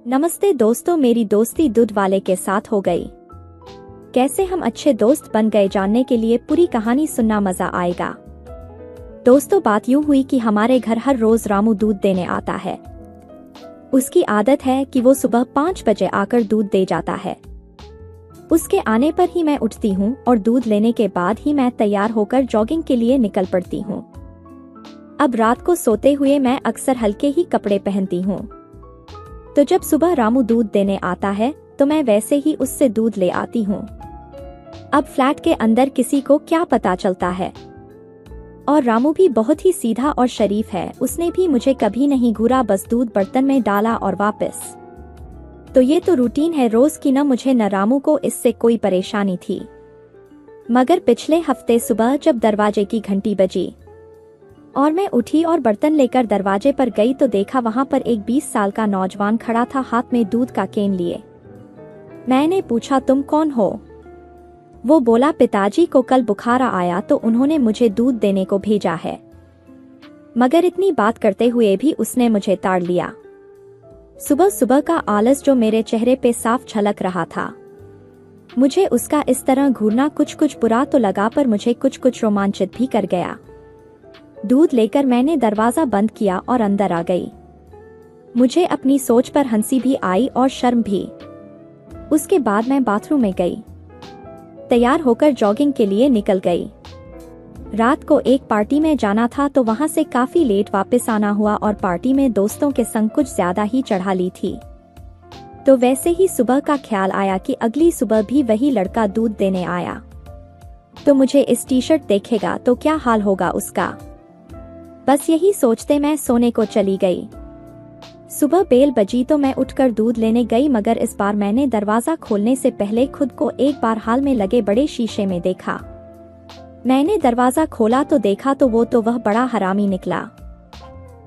नमस्ते दोस्तों, मेरी दोस्ती दूध वाले के साथ हो गई। कैसे हम अच्छे दोस्त बन गए, जानने के लिए पूरी कहानी सुनना मजा आएगा। दोस्तों, बात यूं हुई कि हमारे घर हर रोज रामू दूध देने आता है। उसकी आदत है कि वो सुबह 5 बजे आकर दूध दे जाता है। उसके आने पर ही मैं उठती हूँ और दूध लेने के बाद ही मैं तैयार होकर जॉगिंग के लिए निकल पड़ती हूँ। अब रात को सोते हुए मैं अक्सर हल्के ही कपड़े पहनती हूँ, तो जब सुबह रामू दूध देने आता है तो मैं वैसे ही उससे दूध ले आती हूँ। अब फ्लैट के अंदर किसी को क्या पता चलता है। और रामू भी बहुत ही सीधा और शरीफ है, उसने भी मुझे कभी नहीं घूरा, बस दूध बर्तन में डाला और वापस। तो ये तो रूटीन है रोज की, न मुझे न रामू को इससे कोई परेशानी थी। मगर पिछले हफ्ते सुबह जब दरवाजे की घंटी बजी और मैं उठी और बर्तन लेकर दरवाजे पर गई तो देखा वहां पर एक 20 साल का नौजवान खड़ा था, हाथ में दूध का केन लिए। मैंने पूछा, तुम कौन हो? वो बोला, पिताजी को कल बुखार आया तो उन्होंने मुझे दूध देने को भेजा है। मगर इतनी बात करते हुए भी उसने मुझे ताड़ लिया। सुबह सुबह का आलस जो मेरे चेहरे पे साफ झलक रहा था। मुझे उसका इस तरह घूरना कुछ बुरा तो लगा, पर मुझे कुछ रोमांचित भी कर गया। दूध लेकर मैंने दरवाजा बंद किया और अंदर आ गई। मुझे अपनी सोच पर हंसी भी आई और शर्म भी। उसके बाद मैं बाथरूम में गई, तैयार होकर जॉगिंग के लिए निकल गई। रात को एक पार्टी में जाना था तो वहां से काफी लेट वापस आना हुआ और पार्टी में दोस्तों के संग कुछ ज्यादा ही चढ़ा ली थी। तो वैसे ही सुबह का ख्याल आया कि अगली सुबह भी वही लड़का दूध देने आया तो मुझे इस टी शर्ट देखेगा तो क्या हाल होगा उसका। बस यही सोचते मैं सोने को चली गई। सुबह बेल बजी तो मैं उठकर दूध लेने गई, मगर इस बार मैंने दरवाजा खोलने से पहले खुद को एक बार हाल में लगे बड़े शीशे में देखा। मैंने दरवाजा खोला तो देखा तो वह बड़ा हरामी निकला।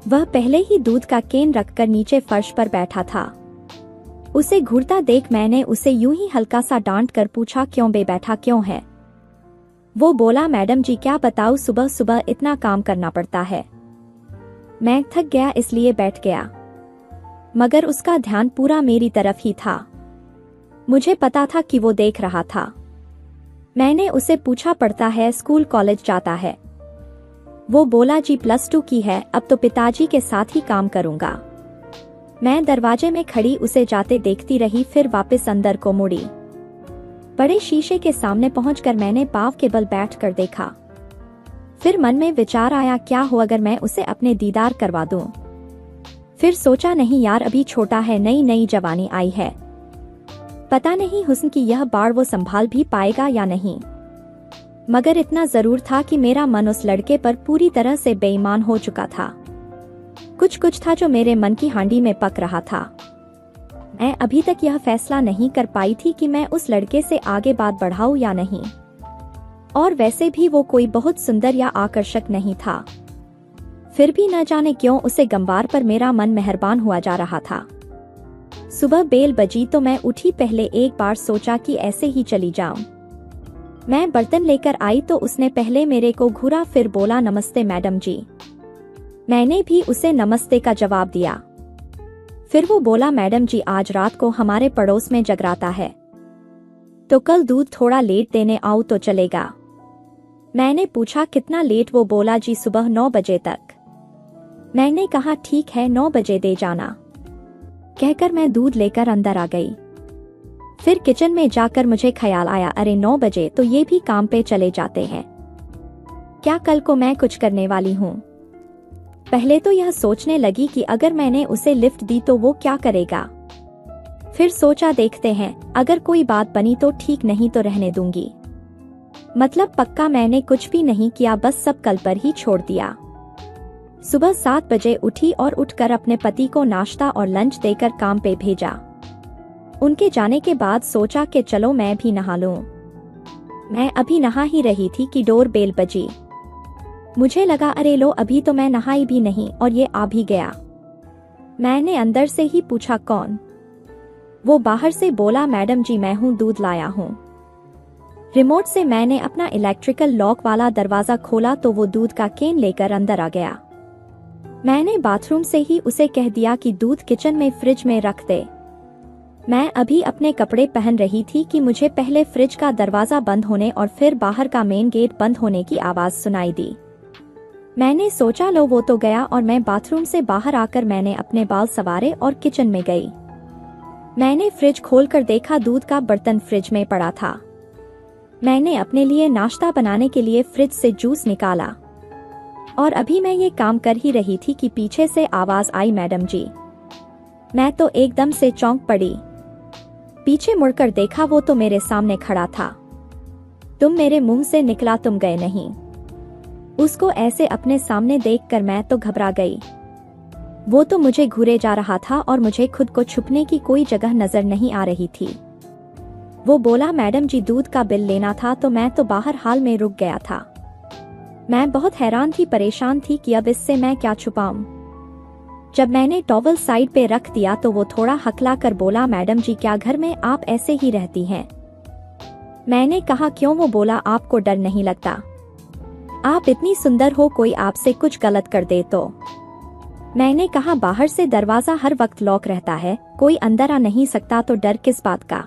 वह पहले ही दूध का केन रखकर नीचे फर्श पर बैठा था। उसे घूरता देख मैंने उसे यूं ही हल्का सा डांट कर पूछा, क्यों बे बैठा क्यों है? वो बोला, मैडम जी क्या बताऊं, सुबह सुबह इतना काम करना पड़ता है। मैं थक गया इसलिए बैठ गया। मगर उसका ध्यान पूरा मेरी तरफ ही था। मुझे पता था कि वो देख रहा था। मैंने उसे पूछा, पढ़ता है, स्कूल कॉलेज जाता है? वो बोला, जी +2 की है, अब तो पिताजी के साथ ही काम करूंगा। मैं दरवाजे में खड़ी उसे जाते देखती रही, फिर वापस अंदर को मुड़ी। बड़े शीशे के सामने पहुंचकर मैंने पाँव के बल बैठकर देखा। फिर मन में विचार आया, क्या हो अगर मैं उसे अपने दीदार करवा दूं। फिर सोचा, नहीं यार, अभी छोटा है, नई नई जवानी आई है, पता नहीं हुस्न की यह बाढ़ वो संभाल भी पाएगा या नहीं। मगर इतना जरूर था कि मेरा मन उस लड़के पर पूरी तरह से बेईमान हो चुका था। कुछ था जो मेरे मन की हांडी में पक रहा था। मैं अभी तक यह फैसला नहीं कर पाई थी कि मैं उस लड़के से आगे बात बढ़ाऊं या नहीं। और वैसे भी वो कोई बहुत सुंदर या आकर्षक नहीं था। फिर भी न जाने क्यों उसे गंवार पर मेरा मन मेहरबान हुआ जा रहा था। सुबह बेल बजी तो मैं उठी, पहले एक बार सोचा कि ऐसे ही चली जाऊं। मैं बर्तन लेकर आई तो उसने पहले मेरे को घूरा, फिर बोला, नमस्ते मैडम जी। मैंने भी उसे नमस्ते का जवाब दिया। फिर वो बोला, मैडम जी आज रात को हमारे पड़ोस में जगराता है, तो कल दूध थोड़ा लेट देने आऊं तो चलेगा? मैंने पूछा, कितना लेट? वो बोला, जी सुबह 9 बजे तक। मैंने कहा, ठीक है 9 बजे दे जाना। कहकर मैं दूध लेकर अंदर आ गई। फिर किचन में जाकर मुझे ख्याल आया, अरे 9 बजे तो ये भी काम पे चले जाते हैं, क्या कल को मैं कुछ करने वाली हूँ? पहले तो यह सोचने लगी कि अगर मैंने उसे लिफ्ट दी तो वो क्या करेगा। फिर सोचा, देखते हैं, अगर कोई बात बनी तो ठीक, नहीं तो रहने दूंगी। मतलब पक्का मैंने कुछ भी नहीं किया, बस सब कल पर ही छोड़ दिया। सुबह 7 बजे उठी और उठकर अपने पति को नाश्ता और लंच देकर काम पे भेजा। उनके जाने के बाद सोचा कि चलो मैं भी नहा लूं। मैं अभी नहा ही रही थी कि डोर बेल बजी। मुझे लगा, अरे लो, अभी तो मैं नहाई भी नहीं और ये आ भी गया। मैंने अंदर से ही पूछा, कौन? वो बाहर से बोला, मैडम जी मैं हूँ, दूध लाया हूँ। रिमोट से मैंने अपना इलेक्ट्रिकल लॉक वाला दरवाजा खोला तो वो दूध का केन लेकर अंदर आ गया। मैंने बाथरूम से ही उसे कह दिया कि दूध किचन में फ्रिज में रख दे। मैं अभी अपने कपड़े पहन रही थी कि मुझे पहले फ्रिज का दरवाजा बंद होने और फिर बाहर का मेन गेट बंद होने की आवाज सुनाई दी। मैंने सोचा लो वो तो गया, और मैं बाथरूम से बाहर आकर मैंने अपने बाल संवारे और किचन में गई। मैंने फ्रिज खोलकर देखा, दूध का बर्तन फ्रिज में पड़ा था। मैंने अपने लिए नाश्ता बनाने के लिए फ्रिज से जूस निकाला और अभी मैं ये काम कर ही रही थी कि पीछे से आवाज आई, मैडम जी। मैं तो एकदम से चौंक पड़ी। पीछे मुड़कर देखा, वो तो मेरे सामने खड़ा था। तुम मेरे मुंह से निकला, तुम गए नहीं। उसको ऐसे अपने सामने देखकर मैं तो घबरा गई। वो तो मुझे घूरे जा रहा था और मुझे खुद को छुपने की कोई जगह नजर नहीं आ रही थी। वो बोला, मैडम जी दूध का बिल लेना था, तो मैं तो बाहर हाल में रुक गया था। मैं बहुत हैरान थी, परेशान थी कि अब इससे मैं क्या छुपाऊं। जब मैंने टॉवल साइड पे रख दिया तो वो थोड़ा हकला कर बोला, मैडम जी क्या घर में आप ऐसे ही रहती हैं? मैंने कहा, क्यों? वो बोला, आपको डर नहीं लगता? आप इतनी सुंदर हो, कोई आपसे कुछ गलत कर दे तो? मैंने कहा, बाहर से दरवाजा हर वक्त लॉक रहता है, कोई अंदर आ नहीं सकता, तो डर किस बात का?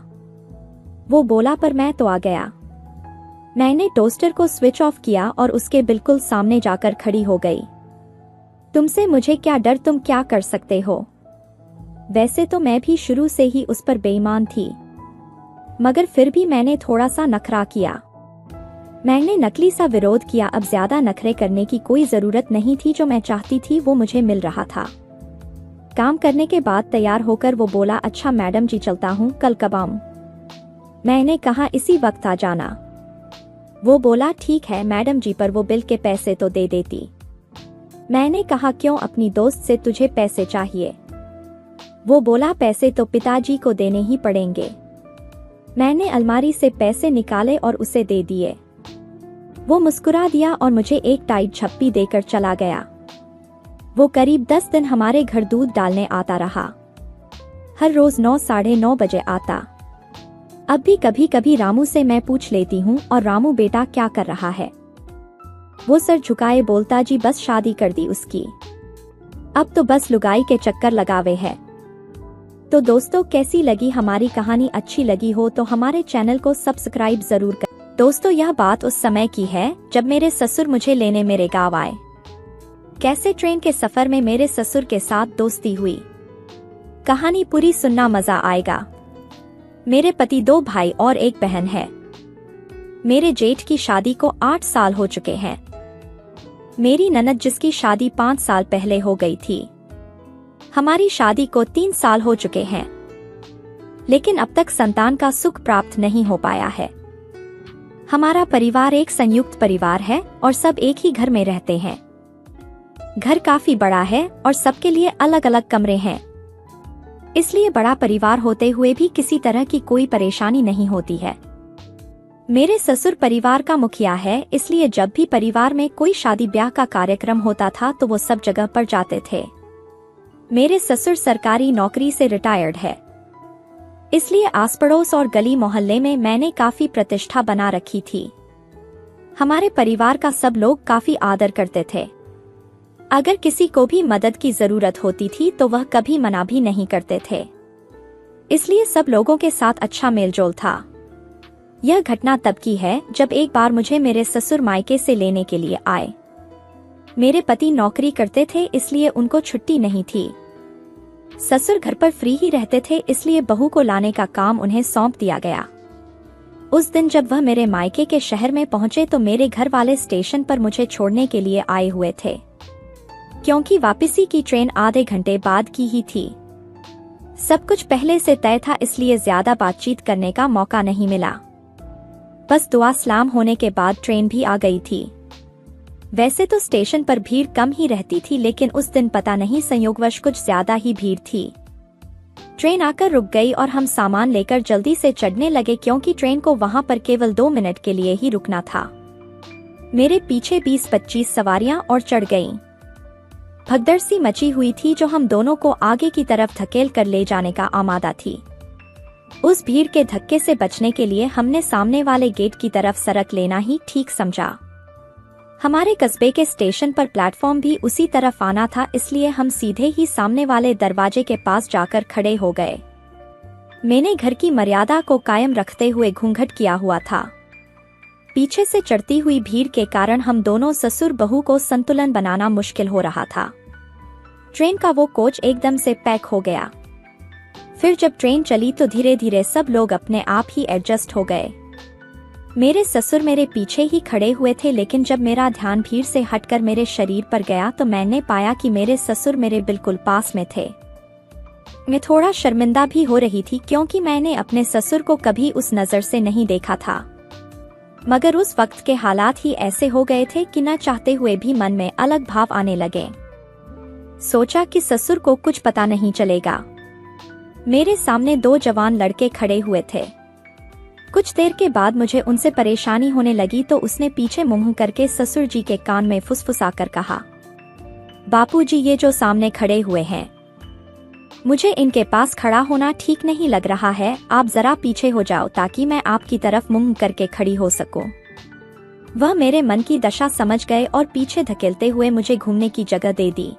वो बोला, पर मैं तो आ गया। मैंने टोस्टर को स्विच ऑफ किया और उसके बिल्कुल सामने जाकर खड़ी हो गई। तुमसे मुझे क्या डर, तुम क्या कर सकते हो? वैसे तो मैं भी शुरू से ही उस पर बेईमान थी, मगर फिर भी मैंने थोड़ा सा नखरा किया। मैंने नकली सा विरोध किया। अब ज्यादा नखरे करने की कोई जरूरत नहीं थी, जो मैं चाहती थी वो मुझे मिल रहा था। काम करने के बाद तैयार होकर वो बोला, अच्छा मैडम जी चलता हूँ, कल कब आऊं? मैंने कहा, इसी वक्त आ जाना। वो बोला, ठीक है मैडम जी, पर वो बिल के पैसे तो दे देती। मैंने कहा, क्यों, अपनी दोस्त से तुझे पैसे चाहिए? वो बोला, पैसे तो पिताजी को देने ही पड़ेंगे। मैंने अलमारी से पैसे निकाले और उसे दे दिए। वो मुस्कुरा दिया और मुझे एक टाइट छप्पी देकर चला गया। वो करीब 10 दिन हमारे घर दूध डालने आता रहा। हर रोज 9 साढ़े 9 बजे आता। अब भी कभी कभी रामू से मैं पूछ लेती हूँ, और रामू बेटा क्या कर रहा है? वो सर झुकाए बोलता, जी बस शादी कर दी उसकी, अब तो बस लुगाई के चक्कर लगावे है। तो दोस्तों, कैसी लगी हमारी कहानी? अच्छी लगी हो तो हमारे चैनल को सब्सक्राइब जरूर कर। दोस्तों, यह बात उस समय की है जब मेरे ससुर मुझे लेने मेरे गांव आए। कैसे ट्रेन के सफर में मेरे ससुर के साथ दोस्ती हुई। कहानी पूरी सुनना, मजा आएगा। मेरे पति 2 भाई और 1 बहन है। मेरे जेठ की शादी को 8 साल हो चुके हैं। मेरी ननद जिसकी शादी 5 साल पहले हो गई थी। हमारी शादी को 3 साल हो चुके हैं, लेकिन अब तक संतान का सुख प्राप्त नहीं हो पाया है। हमारा परिवार एक संयुक्त परिवार है और सब एक ही घर में रहते हैं। घर काफी बड़ा है और सबके लिए अलग अलग कमरे हैं, इसलिए बड़ा परिवार होते हुए भी किसी तरह की कोई परेशानी नहीं होती है। मेरे ससुर परिवार का मुखिया है, इसलिए जब भी परिवार में कोई शादी ब्याह का कार्यक्रम होता था तो वो सब जगह पर जाते थे। मेरे ससुर सरकारी नौकरी से रिटायर्ड है, इसलिए आस पड़ोस और गली मोहल्ले में मैंने काफी प्रतिष्ठा बना रखी थी। हमारे परिवार का सब लोग काफी आदर करते थे। अगर किसी को भी मदद की जरूरत होती थी तो वह कभी मना भी नहीं करते थे, इसलिए सब लोगों के साथ अच्छा मेलजोल था। यह घटना तब की है जब एक बार मुझे मेरे ससुर मायके से लेने के लिए आए। मेरे पति नौकरी करते थे, इसलिए उनको छुट्टी नहीं थी। ससुर घर पर फ्री ही रहते थे, इसलिए बहू को लाने का काम उन्हें सौंप दिया गया। उस दिन जब वह मेरे मायके के शहर में पहुंचे तो मेरे घर वाले स्टेशन पर मुझे छोड़ने के लिए आए हुए थे, क्योंकि वापसी की ट्रेन आधे घंटे बाद की ही थी। सब कुछ पहले से तय था, इसलिए ज्यादा बातचीत करने का मौका नहीं मिला। बस दुआ सलाम होने के बाद ट्रेन भी आ गई थी। वैसे तो स्टेशन पर भीड़ कम ही रहती थी, लेकिन उस दिन पता नहीं संयोगवश कुछ ज्यादा ही भीड़ थी। ट्रेन आकर रुक गई और हम सामान लेकर जल्दी से चढ़ने लगे, क्योंकि ट्रेन को वहां पर केवल 2 मिनट के लिए ही रुकना था। मेरे पीछे 20-25 सवारियां और चढ़ गईं। भगदड़ सी मची हुई थी जो हम दोनों को आगे की तरफ धकेल कर ले जाने का आमादा थी। उस भीड़ के धक्के से बचने के लिए हमने सामने वाले गेट की तरफ सड़क लेना ही ठीक समझा। हमारे कस्बे के स्टेशन पर प्लेटफॉर्म भी उसी तरफ आना था, इसलिए हम सीधे ही सामने वाले दरवाजे के पास जाकर खड़े हो गए। मैंने घर की मर्यादा को कायम रखते हुए घूंघट किया हुआ था। पीछे से चढ़ती हुई भीड़ के कारण हम दोनों ससुर बहू को संतुलन बनाना मुश्किल हो रहा था। ट्रेन का वो कोच एकदम से पैक हो गया। फिर जब ट्रेन चली तो धीरे धीरे सब लोग अपने आप ही एडजस्ट हो गए। मेरे ससुर मेरे पीछे ही खड़े हुए थे, लेकिन जब मेरा ध्यान भीड़ से हटकर मेरे शरीर पर गया तो मैंने पाया कि मेरे ससुर मेरे बिल्कुल पास में थे। मैं थोड़ा शर्मिंदा भी हो रही थी क्योंकि मैंने अपने ससुर को कभी उस नज़र से नहीं देखा था, मगर उस वक्त के हालात ही ऐसे हो गए थे कि न चाहते हुए भी मन में अलग भाव आने लगे। सोचा कि ससुर को कुछ पता नहीं चलेगा। मेरे सामने दो जवान लड़के खड़े हुए थे। कुछ देर के बाद मुझे उनसे परेशानी होने लगी तो उसने पीछे मुंह करके ससुर जी के कान में फुसफुसाकर कहा, बापूजी ये जो सामने खड़े हुए हैं, मुझे इनके पास खड़ा होना ठीक नहीं लग रहा है। आप जरा पीछे हो जाओ ताकि मैं आपकी तरफ मुंह करके खड़ी हो सकूं। वह मेरे मन की दशा समझ गए और पीछे धकेलते हुए मुझे घूमने की जगह दे दी।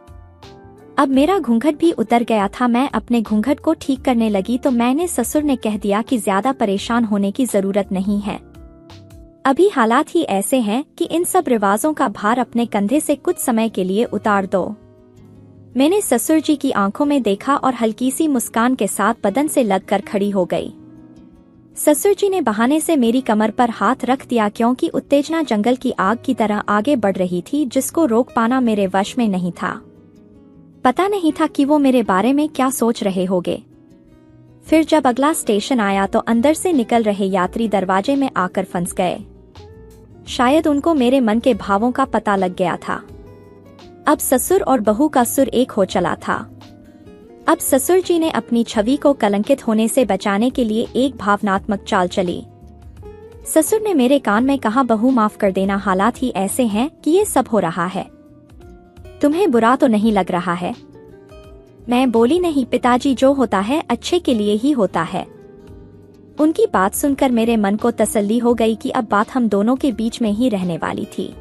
अब मेरा घूंघट भी उतर गया था। मैं अपने घूंघट को ठीक करने लगी तो मैंने ससुर ने कह दिया कि ज्यादा परेशान होने की जरूरत नहीं है, अभी हालात ही ऐसे हैं कि इन सब रिवाजों का भार अपने कंधे से कुछ समय के लिए उतार दो। मैंने ससुर जी की आंखों में देखा और हल्की सी मुस्कान के साथ बदन से लगकर खड़ी हो गई। ससुर जी ने बहाने से मेरी कमर पर हाथ रख दिया क्योंकि उत्तेजना जंगल की आग की तरह आगे बढ़ रही थी जिसको रोक पाना मेरे वश में नहीं था। पता नहीं था कि वो मेरे बारे में क्या सोच रहे होंगे। फिर जब अगला स्टेशन आया तो अंदर से निकल रहे यात्री दरवाजे में आकर फंस गए। शायद उनको मेरे मन के भावों का पता लग गया था। अब ससुर और बहू का सुर एक हो चला था। अब ससुर जी ने अपनी छवि को कलंकित होने से बचाने के लिए एक भावनात्मक चाल चली। ससुर ने मेरे कान में कहा, बहू माफ कर देना, हालात ही ऐसे हैं कि ये सब हो रहा है। तुम्हें बुरा तो नहीं लग रहा है? मैं बोली, नहीं पिताजी, जो होता है अच्छे के लिए ही होता है। उनकी बात सुनकर मेरे मन को तसल्ली हो गई कि अब बात हम दोनों के बीच में ही रहने वाली थी।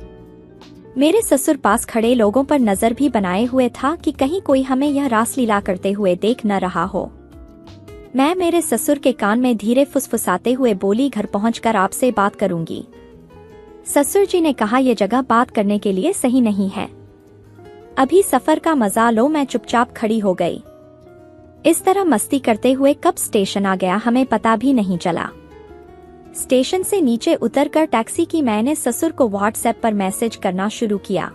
मेरे ससुर पास खड़े लोगों पर नजर भी बनाए हुए था कि कहीं कोई हमें यह रासलीला करते हुए देख न रहा हो। मैं मेरे ससुर के कान में धीरे फुसफुसाते हुए बोली, घर पहुंचकर आपसे बात करूंगी। ससुर जी ने कहा, यह जगह बात करने के लिए सही नहीं है, अभी सफर का मजा लो। मैं चुपचाप खड़ी हो गई। इस तरह मस्ती करते हुए कब स्टेशन आ गया हमें पता भी नहीं चला। स्टेशन से नीचे उतरकर टैक्सी की मैंने ससुर को व्हाट्सएप पर मैसेज करना शुरू किया,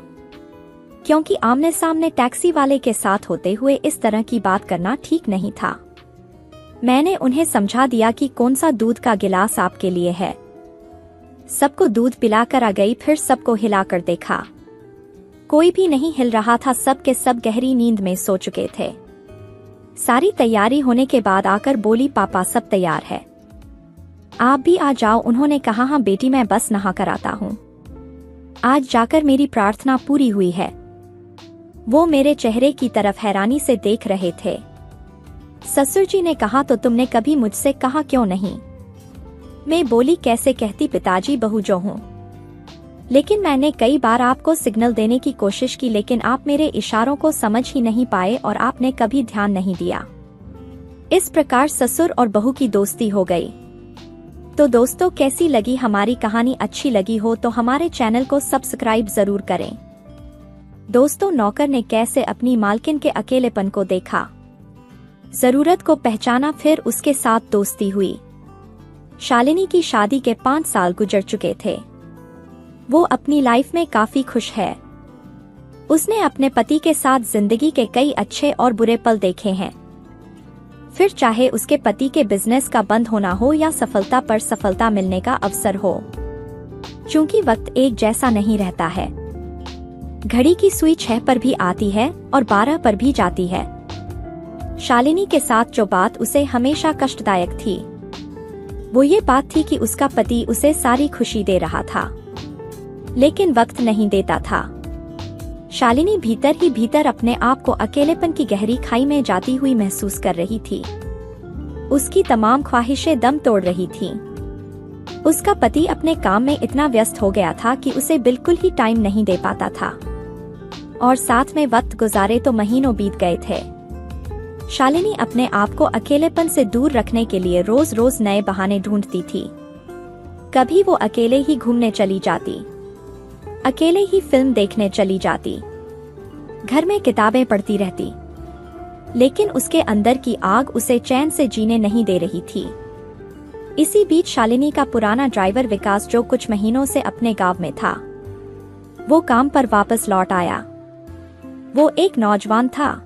क्योंकि आमने सामने टैक्सी वाले के साथ होते हुए इस तरह की बात करना ठीक नहीं था। मैंने उन्हें समझा दिया कि कौन सा दूध का गिलास आपके लिए है। सबको दूध पिलाकर आ गई, फिर सबको हिलाकर देखा, कोई भी नहीं हिल रहा था। सब के सब गहरी नींद में सो चुके थे। सारी तैयारी होने के बाद आकर बोली, पापा सब तैयार है, आप भी आ जाओ। उन्होंने कहा, हाँ बेटी, मैं बस नहा कर आता हूँ। आज जाकर मेरी प्रार्थना पूरी हुई है। वो मेरे चेहरे की तरफ हैरानी से देख रहे थे। ससुर जी ने कहा, तो तुमने कभी मुझसे कहा क्यों नहीं? मैं बोली, कैसे कहती पिताजी, बहू जो हूँ। लेकिन मैंने कई बार आपको सिग्नल देने की कोशिश की, लेकिन आप मेरे इशारों को समझ ही नहीं पाए और आपने कभी ध्यान नहीं दिया। इस प्रकार ससुर और बहू की दोस्ती हो गई। तो दोस्तों, कैसी लगी हमारी कहानी? अच्छी लगी हो तो हमारे चैनल को सब्सक्राइब जरूर करें। दोस्तों, नौकर ने कैसे अपनी मालकिन के अकेलेपन को देखा, जरूरत को पहचाना, फिर उसके साथ दोस्ती हुई। शालिनी की शादी के 5 साल गुजर चुके थे। वो अपनी लाइफ में काफी खुश है। उसने अपने पति के साथ जिंदगी के कई अच्छे और बुरे पल देखे हैं। फिर चाहे उसके पति के बिजनेस का बंद होना हो या सफलता पर सफलता मिलने का अवसर हो, क्योंकि वक्त एक जैसा नहीं रहता है। घड़ी की सुई 6 पर भी आती है और 12 पर भी जाती है। शालिनी के साथ जो बात उसे हमेशा कष्टदायक थी, वो ये बात थी कि उसका पति उसे सारी खुशी दे रहा था, लेकिन वक्त नहीं देता था। शालिनी भीतर ही भीतर अपने आप को अकेलेपन की गहरी खाई में जाती हुई महसूस कर रही थी। उसकी तमाम ख्वाहिशें दम तोड़ रही थीं। उसका पति अपने काम में इतना व्यस्त हो गया था कि उसे बिल्कुल ही टाइम नहीं दे पाता था, और साथ में वक्त गुजारे तो महीनों बीत गए थे। शालिनी अपने आप को अकेलेपन से दूर रखने के लिए रोज रोज नए बहाने ढूंढती थी। कभी वो अकेले ही घूमने चली जाती, अकेले ही फिल्म देखने चली जाती, घर में किताबें पढ़ती रहती, लेकिन उसके अंदर की आग उसे चैन से जीने नहीं दे रही थी। इसी बीच शालिनी का पुराना ड्राइवर विकास, जो कुछ महीनों से अपने गांव में था, वो काम पर वापस लौट आया। वो एक नौजवान था।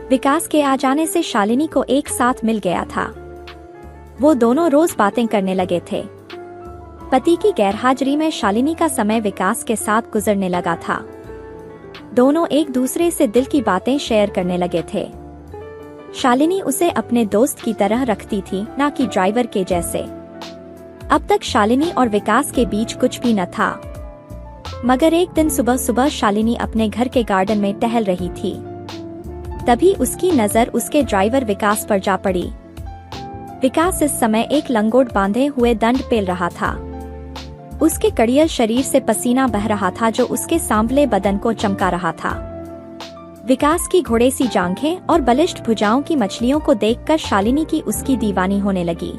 विकास के आ जाने से शालिनी को एक साथ मिल गया था। वो दोनों रोज बातें करने लगे थे। पति की गैरहाजिरी में शालिनी का समय विकास के साथ गुजरने लगा था। दोनों एक दूसरे से दिल की बातें शेयर करने लगे थे। शालिनी उसे अपने दोस्त की तरह रखती थी, ना कि ड्राइवर के जैसे। अब तक शालिनी और विकास के बीच कुछ भी न था, मगर एक दिन सुबह सुबह शालिनी अपने घर के गार्डन में टहल रही थी। तभी उसकी नजर उसके ड्राइवर विकास पर जा पड़ी। विकास इस समय एक लंगोट बांधे हुए दंड पेल रहा था। उसके कड़ियल शरीर से पसीना बह रहा था, जो उसके सांवले बदन को चमका रहा था। विकास की घोड़े सी जांघें और बलिष्ठ भुजाओं की मछलियों को देखकर शालिनी की उसकी दीवानी होने लगी।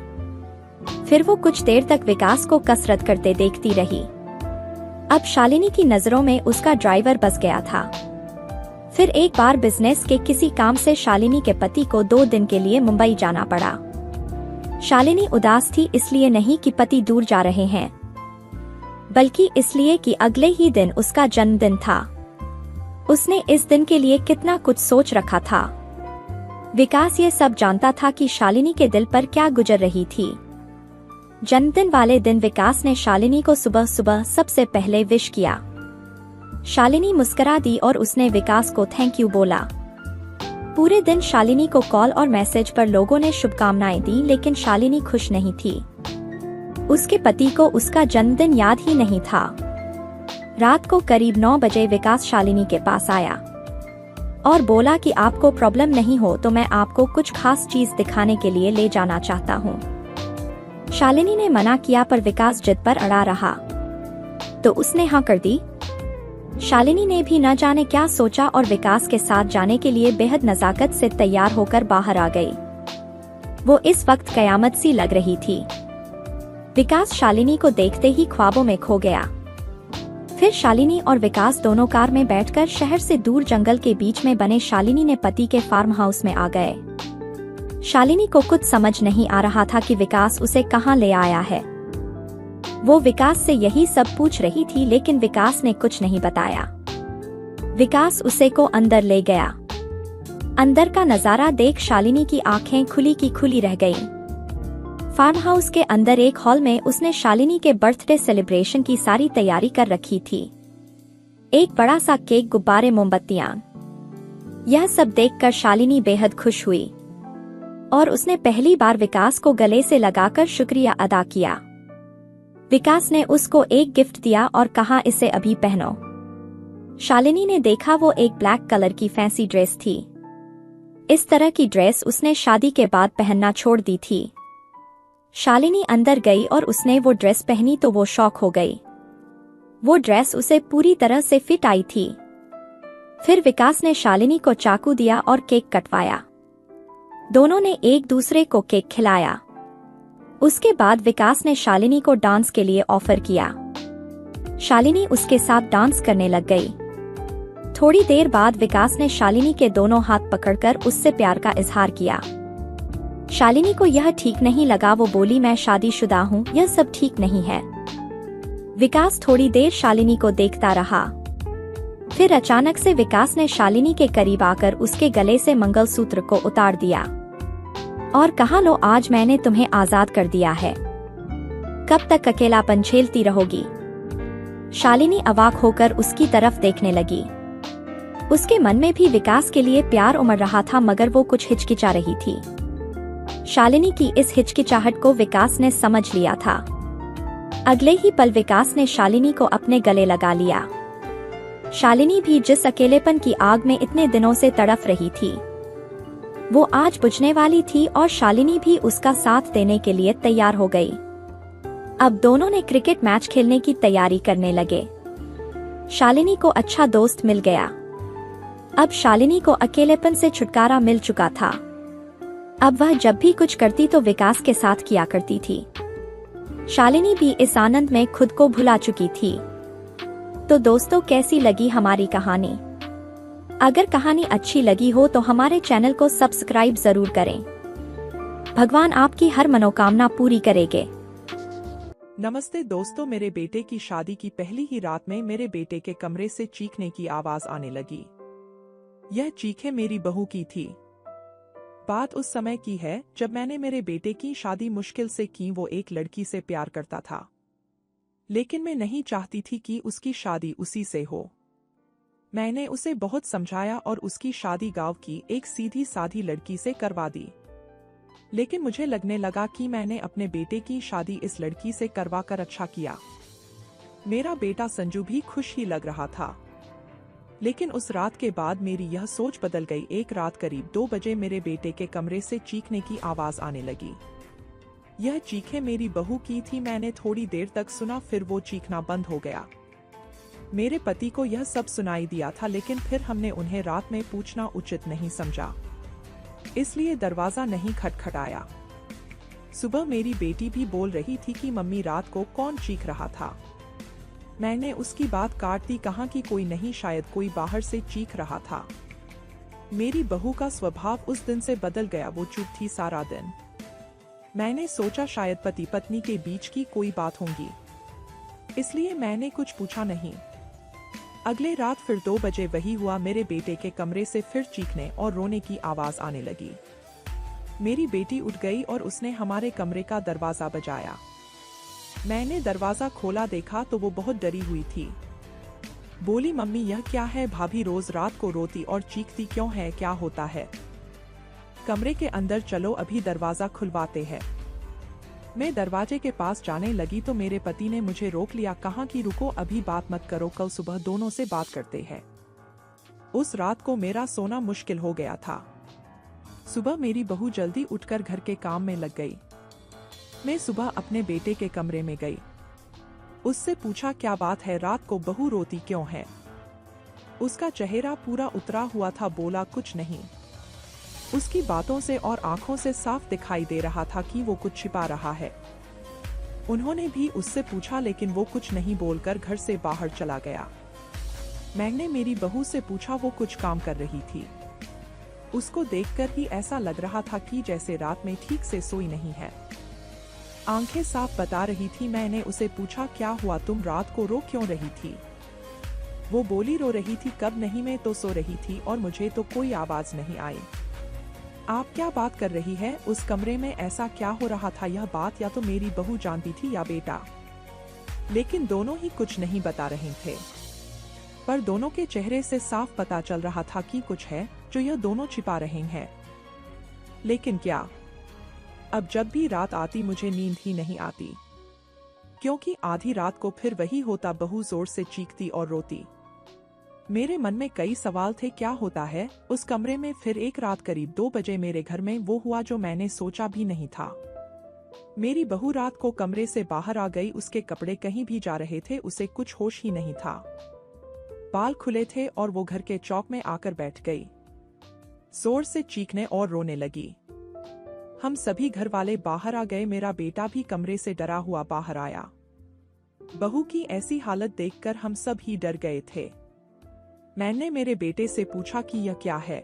फिर वो कुछ देर तक विकास को कसरत करते देखती रही। अब शालिनी की नजरों में उसका ड्राइवर बस गया था। फिर एक बार बिजनेस के किसी काम से शालिनी के पति को 2 दिन के लिए मुंबई जाना पड़ा। शालिनी उदास थी, इसलिए नहीं कि पति दूर जा रहे हैं, बल्कि इसलिए कि अगले ही दिन उसका जन्मदिन था। उसने इस दिन के लिए कितना कुछ सोच रखा था। विकास ये सब जानता था कि शालिनी के दिल पर क्या गुजर रही थी। जन्मदिन वाले दिन विकास ने शालिनी को सुबह सुबह सबसे पहले विश किया। शालिनी मुस्कुरा दी और उसने विकास को थैंक यू बोला। पूरे दिन शालिनी को कॉल और मैसेज पर लोगों ने शुभकामनाएं दी, लेकिन शालिनी खुश नहीं थी। उसके पति को उसका जन्मदिन याद ही नहीं था। रात को करीब 9 बजे विकास शालिनी के पास आया और बोला कि आपको प्रॉब्लम नहीं हो तो मैं आपको कुछ खास चीज दिखाने के लिए ले जाना चाहता हूँ। शालिनी ने मना किया, पर विकास जिद पर अड़ा रहा, तो उसने हाँ कर दी। शालिनी ने भी न जाने क्या सोचा और विकास के साथ जाने के लिए बेहद नजाकत से तैयार होकर बाहर आ गई। वो इस वक्त कयामत सी लग रही थी। विकास शालिनी को देखते ही ख्वाबों में खो गया। फिर शालिनी और विकास दोनों कार में बैठकर शहर से दूर जंगल के बीच में बने शालिनी ने पति के फार्म हाउस में आ गए। शालिनी को कुछ समझ नहीं आ रहा था कि विकास उसे कहाँ ले आया है। वो विकास से यही सब पूछ रही थी, लेकिन विकास ने कुछ नहीं बताया। विकास उसे को अंदर ले गया। अंदर का नजारा देख शालिनी की आंखें खुली की खुली रह गईं। फार्म हाउस के अंदर एक हॉल में उसने शालिनी के बर्थडे सेलिब्रेशन की सारी तैयारी कर रखी थी। एक बड़ा सा केक, गुब्बारे, मोमबत्तियां। यह सब देखकर शालिनी बेहद खुश हुई और उसने पहली बार विकास को गले से लगाकर शुक्रिया अदा किया। विकास ने उसको एक गिफ्ट दिया और कहा, इसे अभी पहनो। शालिनी ने देखा, वो एक ब्लैक कलर की फैंसी ड्रेस थी। इस तरह की ड्रेस उसने शादी के बाद पहनना छोड़ दी थी। शालिनी अंदर गई और उसने वो ड्रेस पहनी तो वो शॉक हो गई। वो ड्रेस उसे पूरी तरह से फिट आई थी। फिर विकास ने शालिनी को चाकू दिया और केक कटवाया। दोनों ने एक दूसरे को केक खिलाया। उसके बाद विकास ने शालिनी को डांस के लिए ऑफर किया। शालिनी उसके साथ डांस करने लग गई। थोड़ी देर बाद विकास ने शालिनी के दोनों हाथ पकड़कर उससे प्यार का इजहार किया। शालिनी को यह ठीक नहीं लगा। वो बोली, मैं शादीशुदा हूँ, यह सब ठीक नहीं है। विकास थोड़ी देर शालिनी को देखता रहा। फिर अचानक से विकास ने शालिनी के करीब आकर उसके गले से मंगलसूत्र को उतार दिया और कहा, लो आज मैंने तुम्हें आजाद कर दिया है। कब तक अकेलापन झेलती रहोगी? शालिनी अवाक होकर उसकी तरफ देखने लगी। उसके मन में भी विकास के लिए प्यार उमड़ रहा था, मगर वो कुछ हिचकिचा रही थी। शालिनी की इस हिचकिचाहट को विकास ने समझ लिया था। अगले ही पल विकास ने शालिनी को अपने गले लगा लिया। शालिनी भी जिस अकेलेपन की आग में इतने दिनों से तड़फ रही थी, वो आज बुझने वाली थी और शालिनी भी उसका साथ देने के लिए तैयार हो गई। अब दोनों ने क्रिकेट मैच खेलने की तैयारी करने लगे। शालिनी को अच्छा दोस्त मिल गया। अब शालिनी को अकेलेपन से छुटकारा मिल चुका था। अब वह जब भी कुछ करती तो विकास के साथ किया करती थी। शालिनी भी इस आनंद में खुद को भुला चुकी थी। तो दोस्तों, कैसी लगी हमारी कहानी? अगर कहानी अच्छी लगी हो तो हमारे चैनल को सब्सक्राइब जरूर करें। भगवान आपकी हर मनोकामना पूरी करेंगे। नमस्ते दोस्तों, मेरे बेटे की शादी की पहली ही रात में मेरे बेटे के कमरे से चीखने की आवाज आने लगी। यह चीखें मेरी बहू की थी। बात उस समय की है जब मैंने मेरे बेटे की शादी मुश्किल से की। वो एक लड़की से प्यार करता था, लेकिन मैं नहीं चाहती थी कि उसकी शादी उसी से हो। मैंने उसे बहुत समझाया और उसकी शादी गांव की एक सीधी साधी लड़की से करवा दी। लेकिन मुझे लगने लगा कि मैंने अपने बेटे की शादी इस लड़की से करवा कर अच्छा किया। मेरा बेटा संजू भी खुश ही लग रहा था। लेकिन उस रात के बाद मेरी यह सोच बदल गई। एक रात करीब 2 बजे मेरे बेटे के कमरे से चीखने की आवाज आने लगी। यह चीखें मेरी बहू की थी। मैंने थोड़ी देर तक सुना, फिर वो चीखना बंद हो गया। मेरे पति को यह सब सुनाई दिया था, लेकिन फिर हमने उन्हें रात में पूछना उचित नहीं समझा, इसलिए दरवाजा नहीं खटखटाया। सुबह मेरी बेटी भी बोल रही थी कि मम्मी, रात को कौन चीख रहा था। मैंने उसकी बात काट दी, कहा कि कोई नहीं, शायद कोई बाहर से चीख रहा था। मेरी बहू का स्वभाव उस दिन से बदल गया। वो चुप थी सारा दिन। मैंने सोचा शायद पति पत्नी के बीच की कोई बात होगी, इसलिए मैंने कुछ पूछा नहीं। अगले रात फिर 2 बजे वही हुआ। मेरे बेटे के कमरे से फिर चीखने और रोने की आवाज आने लगी। मेरी बेटी उठ गई और उसने हमारे कमरे का दरवाजा बजाया। मैंने दरवाजा खोला, देखा तो वो बहुत डरी हुई थी। बोली, मम्मी यह क्या है? भाभी रोज रात को रोती और चीखती क्यों है? क्या होता है? कमरे के अंदर चलो, अभी दरवाजा खुलवाते हैं। मैं दरवाजे के पास जाने लगी तो मेरे पति ने मुझे रोक लिया। कहा कि रुको, अभी बात मत करो, कल सुबह दोनों से बात करते हैं। उस रात को मेरा सोना मुश्किल हो गया था। सुबह मेरी बहू जल्दी उठकर घर के काम में लग गई। मैं सुबह अपने बेटे के कमरे में गई। उससे पूछा, क्या बात है, रात को बहू रोती क्यों है? उसका चेहरा पूरा उतरा हुआ था। बोला, कुछ नहीं। उसकी बातों से और आंखों से साफ दिखाई दे रहा था कि वो कुछ छिपा रहा है। उन्होंने भी उससे पूछा, लेकिन वो कुछ नहीं बोलकर घर से बाहर चला गया। मैंने मेरी बहू से पूछा, वो कुछ काम कर रही थी। उसको देखकर ही ऐसा लग रहा था कि जैसे रात में ठीक से सोई नहीं है। आंखें साफ बता रही थी। मैंने उसे पूछा, क्या हुआ, तुम रात को रो क्यों रही थी? वो बोली, रो रही थी कब नहीं, मैं तो सो रही थी और मुझे तो कोई आवाज नहीं आई। आप क्या बात कर रही है? उस कमरे में ऐसा क्या हो रहा था? यह बात या तो मेरी बहू जानती थी या बेटा, लेकिन दोनों ही कुछ नहीं बता रहे थे। पर दोनों के चेहरे से साफ पता चल रहा था कि कुछ है जो यह दोनों छिपा रहे हैं। लेकिन क्या? अब जब भी रात आती मुझे नींद ही नहीं आती, क्योंकि आधी रात को फिर वही होता, बहू जोर से चीखती और रोती। मेरे मन में कई सवाल थे, क्या होता है उस कमरे में? फिर एक रात करीब 2 बजे मेरे घर में वो हुआ जो मैंने सोचा भी नहीं था। मेरी बहू रात को कमरे से बाहर आ गई। उसके कपड़े कहीं भी जा रहे थे, उसे कुछ होश ही नहीं था। बाल खुले थे और वो घर के चौक में आकर बैठ गई। जोर से चीखने और रोने लगी। हम सभी घर वाले बाहर आ गए। मेरा बेटा भी कमरे से डरा हुआ बाहर आया। बहू की ऐसी हालत देखकर हम सब ही डर गए थे। मैंने मेरे बेटे से पूछा कि यह क्या है?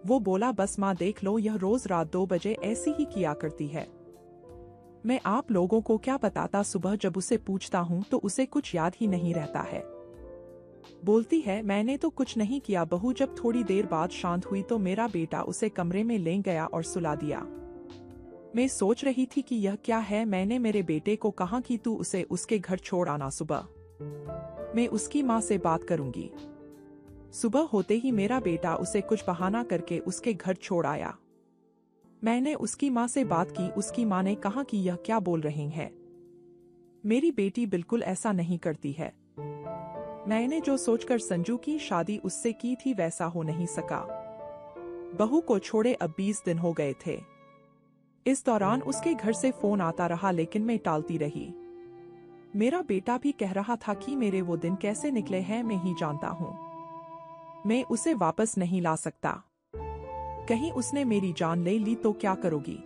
वो बोला, बस माँ देख लो, यह रोज रात 2 बजे ऐसी ही किया करती है। मैं आप लोगों को क्या बताता, सुबह जब उसे पूछता हूँ तो उसे कुछ याद ही नहीं रहता है। बोलती है, मैंने तो कुछ नहीं किया। बहू जब थोड़ी देर बाद शांत हुई तो मेरा बेटा उसे कमरे में ले गया और सुला दिया। मैं सोच रही थी कि यह क्या है। मैंने मेरे बेटे को कहा कि तू उसे उसके घर छोड़ आना, सुबह मैं उसकी माँ से बात करूंगी। सुबह होते ही मेरा बेटा उसे कुछ बहाना करके उसके घर छोड़ आया। मैंने उसकी माँ से बात की। उसकी माँ ने कहा कि यह क्या बोल रही हैं? मेरी बेटी बिल्कुल ऐसा नहीं करती है। मैंने जो सोचकर संजू की शादी उससे की थी वैसा हो नहीं सका। बहू को छोड़े अब 20 दिन हो गए थे। इस दौरान उसके घर से फोन आता रहा, लेकिन मैं टालती रही। मेरा बेटा भी कह रहा था कि मेरे वो दिन कैसे निकले हैं मैं ही जानता हूँ। मैं उसे वापस नहीं ला सकता। कहीं उसने मेरी जान ले ली तो क्या करोगी?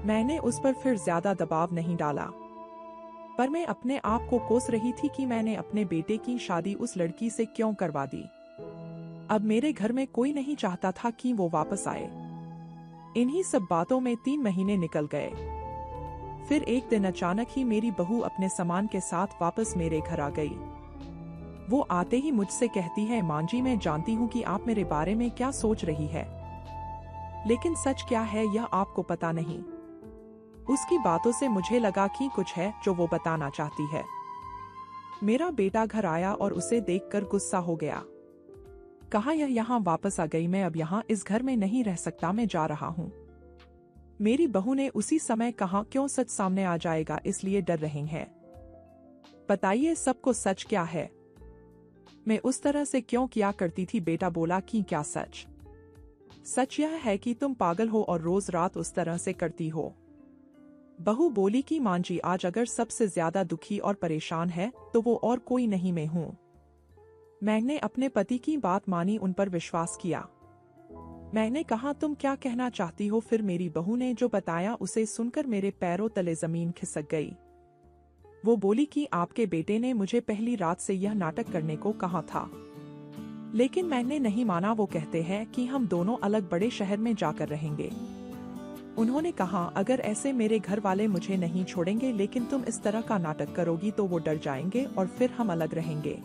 मैंने उस पर फिर ज्यादा दबाव नहीं डाला, पर मैं अपने आप को कोस रही थी कि मैंने अपने बेटे की शादी उस लड़की से क्यों करवा दी। अब मेरे घर में कोई नहीं चाहता था कि वो वापस आए। इन्हीं सब बातों में 3 महीने निकल गए। फिर एक दिन अचानक ही मेरी बहू अपने सामान के साथ वापस मेरे घर आ गई। वो आते ही मुझसे कहती है, मां जी, मैं जानती हूँ कि आप मेरे बारे में क्या सोच रही है, लेकिन सच क्या है यह आपको पता नहीं। उसकी बातों से मुझे लगा कि कुछ है जो वो बताना चाहती है। मेरा बेटा घर आया और उसे देखकर गुस्सा हो गया। कहा, यह यहाँ वापस आ गई, मैं अब यहाँ इस घर में नहीं रह सकता, मैं जा रहा हूँ। मेरी बहू ने उसी समय कहा, क्यों? सच सामने आ जाएगा इसलिए डर रहे हैं। बताइए सबको सच क्या है? मैं उस तरह से क्यों किया करती थी? बेटा बोला कि क्या सच? सच यह है कि तुम पागल हो और रोज रात उस तरह से करती हो। बहू बोली कि मां जी, आज अगर सबसे ज्यादा दुखी और परेशान है तो वो और कोई नहीं, मैं हूं। मैंने अपने पति की बात मानी, उन पर विश्वास किया। मैंने कहा, तुम क्या कहना चाहती हो? फिर मेरी बहू ने जो बताया उसे सुनकर मेरे पैरों तले जमीन खिसक गई। वो बोली कि आपके बेटे ने मुझे पहली रात से यह नाटक करने को कहा था, लेकिन मैंने नहीं माना। वो कहते हैं कि हम दोनों अलग बड़े शहर में जाकर रहेंगे। उन्होंने कहा, अगर ऐसे मेरे घर वाले मुझे नहीं छोड़ेंगे, लेकिन तुम इस तरह का नाटक करोगी तो वो डर जाएंगे और फिर हम अलग रहेंगे।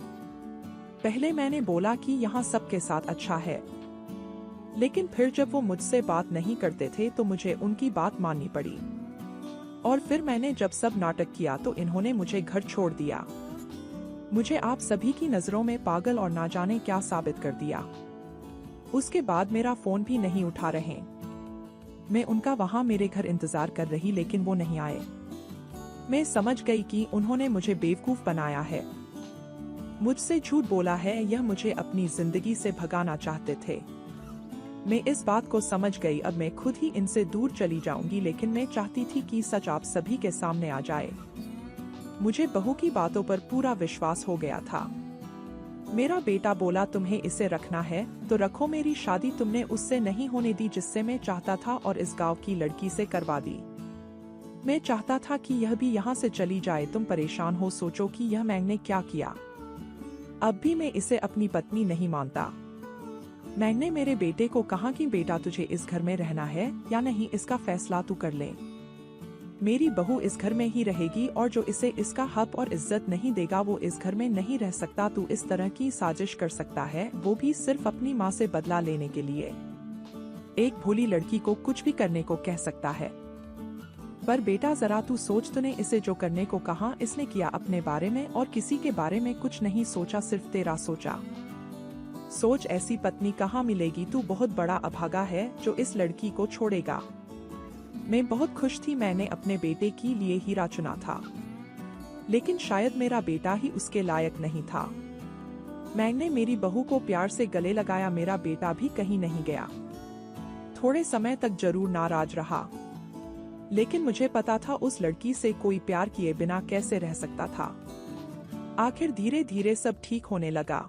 पहले मैंने बोला कि यहाँ सबके साथ अच्छा है, लेकिन फिर जब वो मुझसे बात नहीं करते थे तो मुझे उनकी बात माननी पड़ी। और फिर मैंने जब सब नाटक किया तो इन्होंने मुझे घर छोड़ दिया। मुझे आप सभी की नजरों में पागल और ना जाने क्या साबित कर दिया। उसके बाद मेरा फोन भी नहीं उठा रहे। मैं उनका वहां मेरे घर इंतजार कर रही, लेकिन वो नहीं आए। मैं समझ गई कि उन्होंने मुझे बेवकूफ बनाया है, मुझसे झूठ बोला है, यह मुझे अपनी जिंदगी से भगाना चाहते थे। मैं इस बात को समझ गई। अब मैं खुद ही इनसे दूर चली जाऊंगी, लेकिन मैं चाहती थी कि सच आप सभी के सामने आ जाए। मुझे बहू की बातों पर पूरा विश्वास हो गया था। मेरा बेटा बोला, तुम्हें इसे रखना है तो रखो, मेरी शादी तुमने उससे नहीं होने दी जिससे मैं चाहता था, और इस गांव की लड़की से करवा दी। मैं चाहता था कि यह भी यहाँ से चली जाए। तुम परेशान हो, सोचो कि यह मैंने क्या किया। अब भी मैं इसे अपनी पत्नी नहीं मानता। मैंने मेरे बेटे को कहा कि बेटा, तुझे इस घर में रहना है या नहीं, इसका फैसला तू कर ले। मेरी बहू इस घर में ही रहेगी, और जो इसे इसका हक और इज्जत नहीं देगा वो इस घर में नहीं रह सकता। तू इस तरह की साजिश कर सकता है, वो भी सिर्फ अपनी माँ से बदला लेने के लिए। एक भोली लड़की को कुछ भी करने को कह सकता है। पर बेटा जरा तू सोच, तूने इसे जो करने को कहा इसने किया अपने बारे में, और किसी के बारे में कुछ नहीं सोचा, सिर्फ तेरा सोचा। सोच, ऐसी पत्नी कहाँ मिलेगी? तू बहुत बड़ा अभागा है जो इस लड़की को छोड़ेगा। मैं बहुत खुश थी, मैंने अपने बेटे के लिए हीरा चुना था, लेकिन शायद मेरा बेटा ही उसके लायक नहीं था। मैंने मेरी बहू को प्यार से गले लगाया। मेरा बेटा भी कहीं नहीं गया। थोड़े समय तक जरूर नाराज रहा, लेकिन मुझे पता था उस लड़की से कोई प्यार किए बिना कैसे रह सकता था। आखिर धीरे धीरे सब ठीक होने लगा।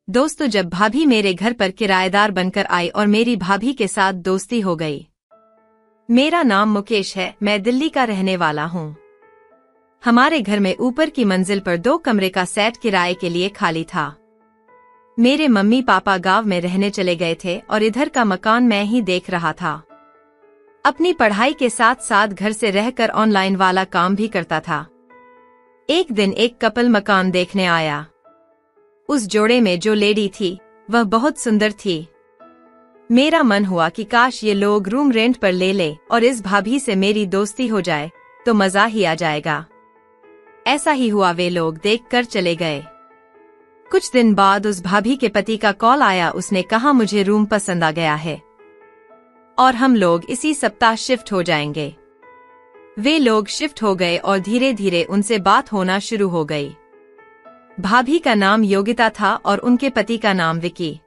दोस्तों, जब भाभी मेरे घर पर किराएदार बनकर आई और मेरी भाभी के साथ दोस्ती हो गई। मेरा नाम मुकेश है, मैं दिल्ली का रहने वाला हूँ। हमारे घर में ऊपर की मंजिल पर 2 कमरे का सेट किराए के लिए खाली था। मेरे मम्मी पापा गांव में रहने चले गए थे और इधर का मकान मैं ही देख रहा था। अपनी पढ़ाई के साथ साथ घर से रहकर ऑनलाइन वाला काम भी करता था। एक दिन एक कपल मकान देखने आया। उस जोड़े में जो लेडी थी वह बहुत सुंदर थी। मेरा मन हुआ कि काश ये लोग रूम रेंट पर ले ले और इस भाभी से मेरी दोस्ती हो जाए तो मजा ही आ जाएगा। ऐसा ही हुआ, वे लोग देखकर चले गए। कुछ दिन बाद उस भाभी के पति का कॉल आया। उसने कहा, मुझे रूम पसंद आ गया है और हम लोग इसी सप्ताह शिफ्ट हो जाएंगे। वे लोग शिफ्ट हो गए और धीरे धीरे उनसे बात होना शुरू हो गई। भाभी का नाम योगिता था और उनके पति का नाम विकी।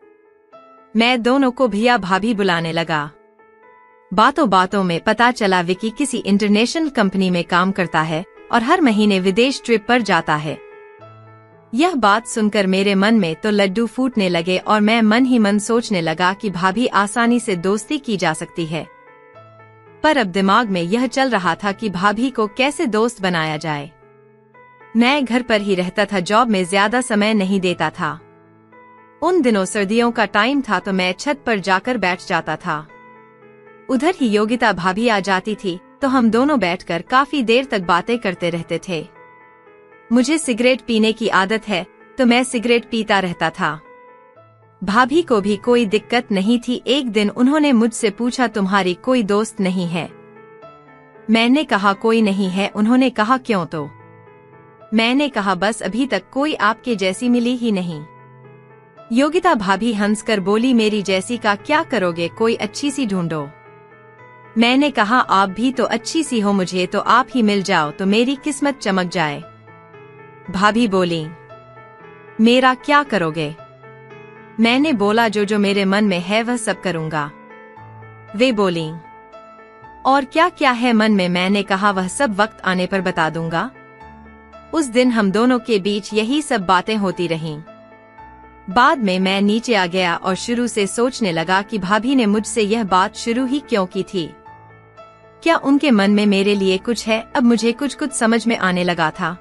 मैं दोनों को भैया भाभी बुलाने लगा। बातों बातों में पता चला विकी किसी इंटरनेशनल कंपनी में काम करता है और हर महीने विदेश ट्रिप पर जाता है। यह बात सुनकर मेरे मन में तो लड्डू फूटने लगे और मैं मन ही मन सोचने लगा कि भाभी आसानी से दोस्ती की जा सकती है। पर अब दिमाग में यह चल रहा था कि भाभी को कैसे दोस्त बनाया जाए। मैं घर पर ही रहता था, जॉब में ज्यादा समय नहीं देता था। उन दिनों सर्दियों का टाइम था तो मैं छत पर जाकर बैठ जाता था। उधर ही योगिता भाभी आ जाती थी तो हम दोनों बैठकर काफी देर तक बातें करते रहते थे। मुझे सिगरेट पीने की आदत है तो मैं सिगरेट पीता रहता था। भाभी को भी कोई दिक्कत नहीं थी। एक दिन उन्होंने मुझसे पूछा, तुम्हारी कोई दोस्त नहीं है? मैंने कहा कोई नहीं है। उन्होंने कहा क्यों? तो मैंने कहा बस अभी तक कोई आपके जैसी मिली ही नहीं। योगिता भाभी हंसकर बोली, मेरी जैसी का क्या करोगे, कोई अच्छी सी ढूंढो। मैंने कहा आप भी तो अच्छी सी हो, मुझे तो आप ही मिल जाओ तो मेरी किस्मत चमक जाए। भाभी बोली, मेरा क्या करोगे? मैंने बोला जो मेरे मन में है वह सब करूंगा। वे बोली, और क्या क्या है मन में? मैंने कहा वह सब वक्त आने पर बता दूंगा। उस दिन हम दोनों के बीच यही सब बातें होती रहीं। बाद में मैं नीचे आ गया और शुरू से सोचने लगा कि भाभी ने मुझसे यह बात शुरू ही क्यों की थी। क्या उनके मन में मेरे लिए कुछ है? अब मुझे कुछ कुछ समझ में आने लगा था।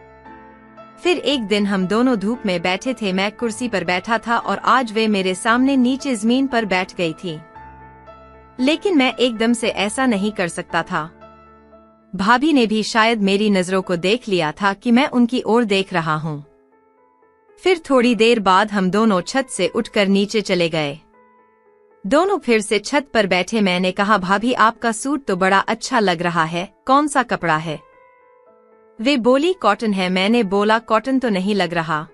फिर एक दिन हम दोनों धूप में बैठे थे। मैं कुर्सी पर बैठा था और आज वे मेरे सामने नीचे जमीन पर बैठ गई थी, लेकिन मैं एकदम से ऐसा नहीं कर सकता था। भाभी ने भी शायद मेरी नजरों को देख लिया था कि मैं उनकी ओर देख रहा हूँ। फिर थोड़ी देर बाद हम दोनों छत से उठकर नीचे चले गए। दोनों फिर से छत पर बैठे। मैंने कहा, भाभी आपका सूट तो बड़ा अच्छा लग रहा है, कौन सा कपड़ा है? वे बोली, कॉटन है। मैंने बोला, कॉटन तो नहीं लग रहा।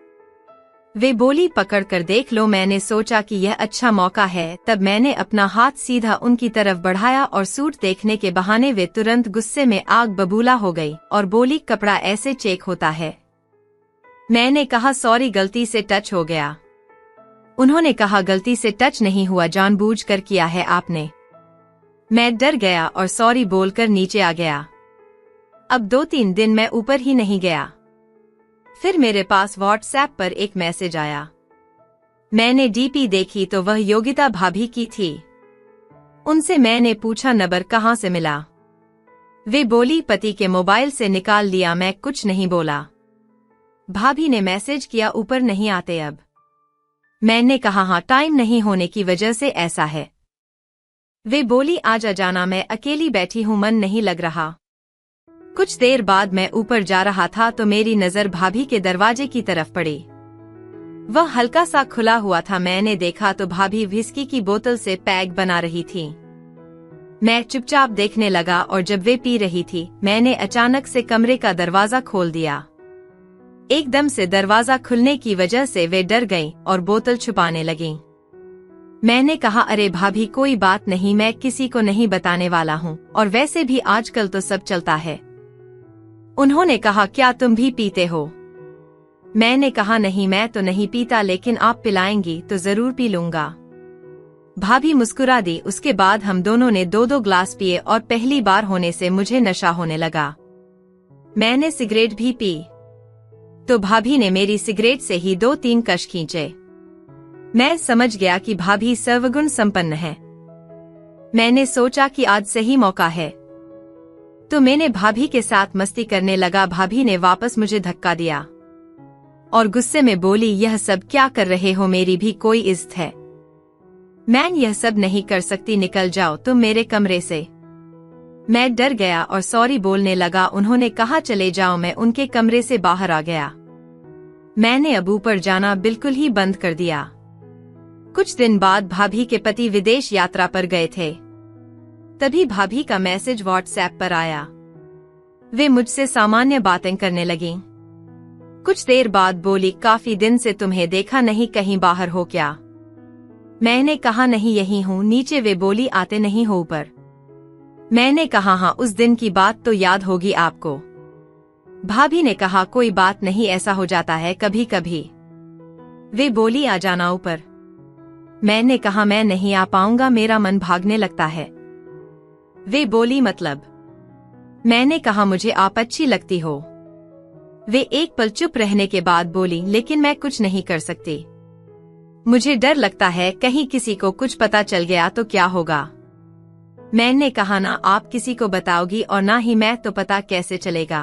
वे बोली, पकड़ कर देख लो। मैंने सोचा कि यह अच्छा मौका है, तब मैंने अपना हाथ सीधा उनकी तरफ बढ़ाया और सूट देखने के बहाने वे तुरंत गुस्से में आग बबूला हो गई और बोली, कपड़ा ऐसे चेक होता है? मैंने कहा, सॉरी, गलती से टच हो गया। उन्होंने कहा, गलती से टच नहीं हुआ, जानबूझकर किया है आपने। मैं डर गया और सॉरी बोलकर नीचे आ गया। अब 2-3 दिन मैं ऊपर ही नहीं गया। फिर मेरे पास व्हाट्सएप पर एक मैसेज आया। मैंने डीपी देखी तो वह योगिता भाभी की थी। उनसे मैंने पूछा, नंबर कहाँ से मिला? वे बोली, पति के मोबाइल से निकाल लिया। मैं कुछ नहीं बोला। भाभी ने मैसेज किया, ऊपर नहीं आते अब। मैंने कहा, हाँ, टाइम नहीं होने की वजह से ऐसा है। वे बोली, आज आ जाना, मैं अकेली बैठी हूँ, मन नहीं लग रहा। कुछ देर बाद मैं ऊपर जा रहा था तो मेरी नजर भाभी के दरवाजे की तरफ पड़ी। वह हल्का सा खुला हुआ था। मैंने देखा तो भाभी व्हिस्की की बोतल से पैग बना रही थी। मैं चुपचाप देखने लगा और जब वे पी रही थी, मैंने अचानक से कमरे का दरवाजा खोल दिया। एकदम से दरवाजा खुलने की वजह से वे डर गईं और बोतल छुपाने लगीं। मैंने कहा, अरे भाभी, कोई बात नहीं, मैं किसी को नहीं बताने वाला हूँ, और वैसे भी आजकल तो सब चलता है। उन्होंने कहा, क्या तुम भी पीते हो? मैंने कहा, नहीं, मैं तो नहीं पीता, लेकिन आप पिलाएंगी तो जरूर पी लूंगा। भाभी मुस्कुरा दी। उसके बाद हम दोनों ने 2-2 ग्लास पिए और पहली बार होने से मुझे नशा होने लगा। मैंने सिगरेट भी पी तो भाभी ने मेरी सिगरेट से ही 2-3 कश खींचे। मैं समझ गया कि भाभी सर्वगुण संपन्न है। मैंने सोचा कि आज सही मौका है, तो मैंने भाभी के साथ मस्ती करने लगा। भाभी ने वापस मुझे धक्का दिया और गुस्से में बोली, यह सब क्या कर रहे हो, मेरी भी कोई इज्जत है। मैं यह सब नहीं कर सकती, निकल जाओ तुम मेरे कमरे से। मैं डर गया और सॉरी बोलने लगा। उन्होंने कहा, चले जाओ। मैं उनके कमरे से बाहर आ गया। मैंने अब ऊपर जाना बिल्कुल ही बंद कर दिया। कुछ दिन बाद भाभी के पति विदेश यात्रा पर गए थे। तभी भाभी का मैसेज व्हाट्सएप पर आया। वे मुझसे सामान्य बातें करने लगीं। कुछ देर बाद बोली, काफी दिन से तुम्हें देखा नहीं, कहीं बाहर हो क्या? मैंने कहा, नहीं, यही हूँ नीचे। वे बोली, आते नहीं हो ऊपर? मैंने कहा, हाँ, उस दिन की बात तो याद होगी आपको। भाभी ने कहा, कोई बात नहीं, ऐसा हो जाता है कभी कभी। वे बोली, आ जाना ऊपर। मैंने कहा, मैं नहीं आ पाऊंगा, मेरा मन भागने लगता है। वे बोली, मतलब? मैंने कहा, मुझे आप अच्छी लगती हो। वे एक पल चुप रहने के बाद बोली, लेकिन मैं कुछ नहीं कर सकती। मुझे डर लगता है कहीं किसी को कुछ पता चल गया तो क्या होगा। मैंने कहा, ना आप किसी को बताओगी और ना ही मैं, तो पता कैसे चलेगा।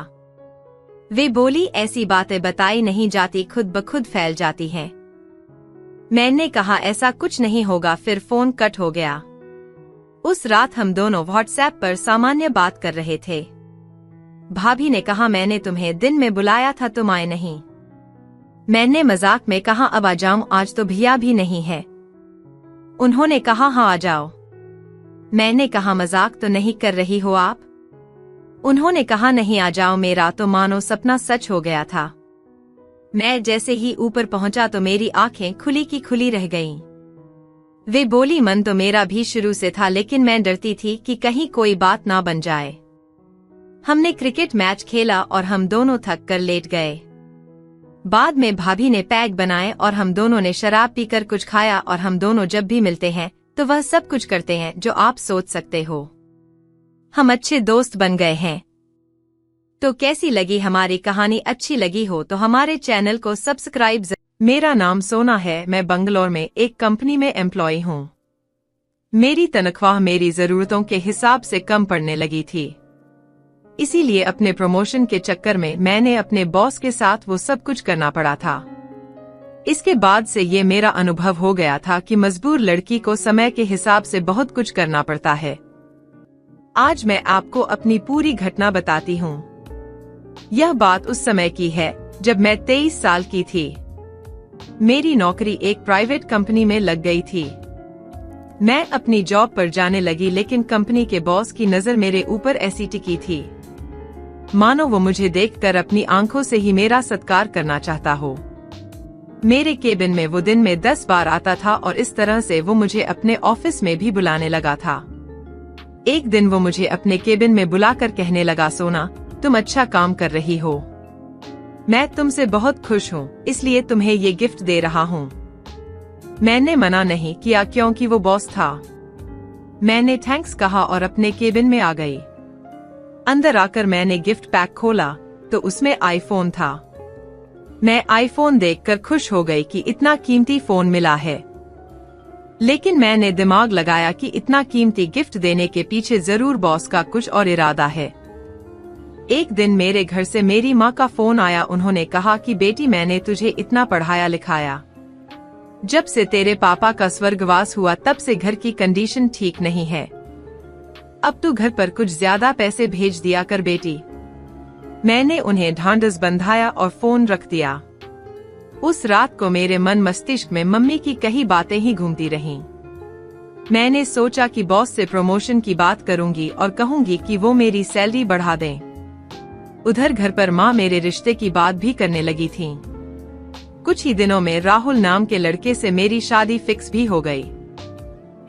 वे बोली, ऐसी बातें बताई नहीं जाती, खुद ब खुद फैल जाती हैं। मैंने कहा, ऐसा कुछ नहीं होगा। फिर फोन कट हो गया। उस रात हम दोनों व्हाट्सएप पर सामान्य बात कर रहे थे। भाभी ने कहा, मैंने तुम्हें दिन में बुलाया था, तुम आए नहीं। मैंने मजाक में कहा, अब आ जाऊं, आज तो भैया भी नहीं है। उन्होंने कहा, हाँ आ जाओ। मैंने कहा, मजाक तो नहीं कर रही हो आप? उन्होंने कहा, नहीं आ जाओ। मेरा तो मानो सपना सच हो गया था। मैं जैसे ही ऊपर पहुंचा तो मेरी आंखें खुली की खुली रह गईं। वे बोली, मन तो मेरा भी शुरू से था, लेकिन मैं डरती थी कि कहीं कोई बात ना बन जाए। हमने क्रिकेट मैच खेला और हम दोनों थक कर लेट गए। बाद में भाभी ने पैक बनाए और हम दोनों ने शराब पीकर कुछ खाया, और हम दोनों जब भी मिलते हैं तो वह सब कुछ करते हैं जो आप सोच सकते हो। हम अच्छे दोस्त बन गए हैं। तो कैसी लगी हमारी कहानी? अच्छी लगी हो तो हमारे चैनल को सब्सक्राइब। मेरा नाम सोना है। मैं बंगलौर में एक कंपनी में एम्प्लॉय हूँ। मेरी तनख्वाह मेरी जरूरतों के हिसाब से कम पड़ने लगी थी, इसीलिए अपने प्रमोशन के चक्कर में मैंने अपने बॉस के साथ वो सब कुछ करना पड़ा था। इसके बाद से ये मेरा अनुभव हो गया था कि मजबूर लड़की को समय के हिसाब से बहुत कुछ करना पड़ता है। आज मैं आपको अपनी पूरी घटना बताती हूँ। यह बात उस समय की है जब मैं 23 साल की थी। मेरी नौकरी एक प्राइवेट कंपनी में लग गई थी। मैं अपनी जॉब पर जाने लगी, लेकिन कंपनी के बॉस की नजर मेरे ऊपर ऐसी टिकी थी मानो वो मुझे देखकर अपनी आंखों से ही मेरा सत्कार करना चाहता हो। मेरे केबिन में वो दिन में 10 बार आता था और इस तरह से वो मुझे अपने ऑफिस में भी बुलाने लगा था। एक दिन वो मुझे अपने केबिन में बुलाकर कहने लगा, सोना तुम अच्छा काम कर रही हो, मैं तुमसे बहुत खुश हूँ, इसलिए तुम्हें ये गिफ्ट दे रहा हूँ। मैंने मना नहीं किया क्योंकि वो बॉस था। मैंने थैंक्स कहा और अपने केबिन में आ गई। अंदर आकर मैंने गिफ्ट पैक खोला तो उसमें आईफोन था। मैं आईफोन देखकर खुश हो गई कि इतना कीमती फोन मिला है, लेकिन मैंने दिमाग लगाया कि इतना कीमती गिफ्ट देने के पीछे जरूर बॉस का कुछ और इरादा है। एक दिन मेरे घर से मेरी माँ का फोन आया। उन्होंने कहा कि बेटी, मैंने तुझे इतना पढ़ाया लिखाया, जब से तेरे पापा का स्वर्गवास हुआ तब से घर की कंडीशन ठीक नहीं है। अब तू घर पर कुछ ज्यादा पैसे भेज दिया कर बेटी। मैंने उन्हें ढांढस बंधाया और फोन रख दिया। उस रात को मेरे मन मस्तिष्क में मम्मी की कई बातें ही घूमती रहीं। मैंने सोचा कि बॉस से प्रमोशन की बात करूंगी और कहूंगी कि वो मेरी सैलरी बढ़ा दें। उधर घर पर माँ मेरे रिश्ते की बात भी करने लगी थी। कुछ ही दिनों में राहुल नाम के लड़के से मेरी शादी फिक्स भी हो गई।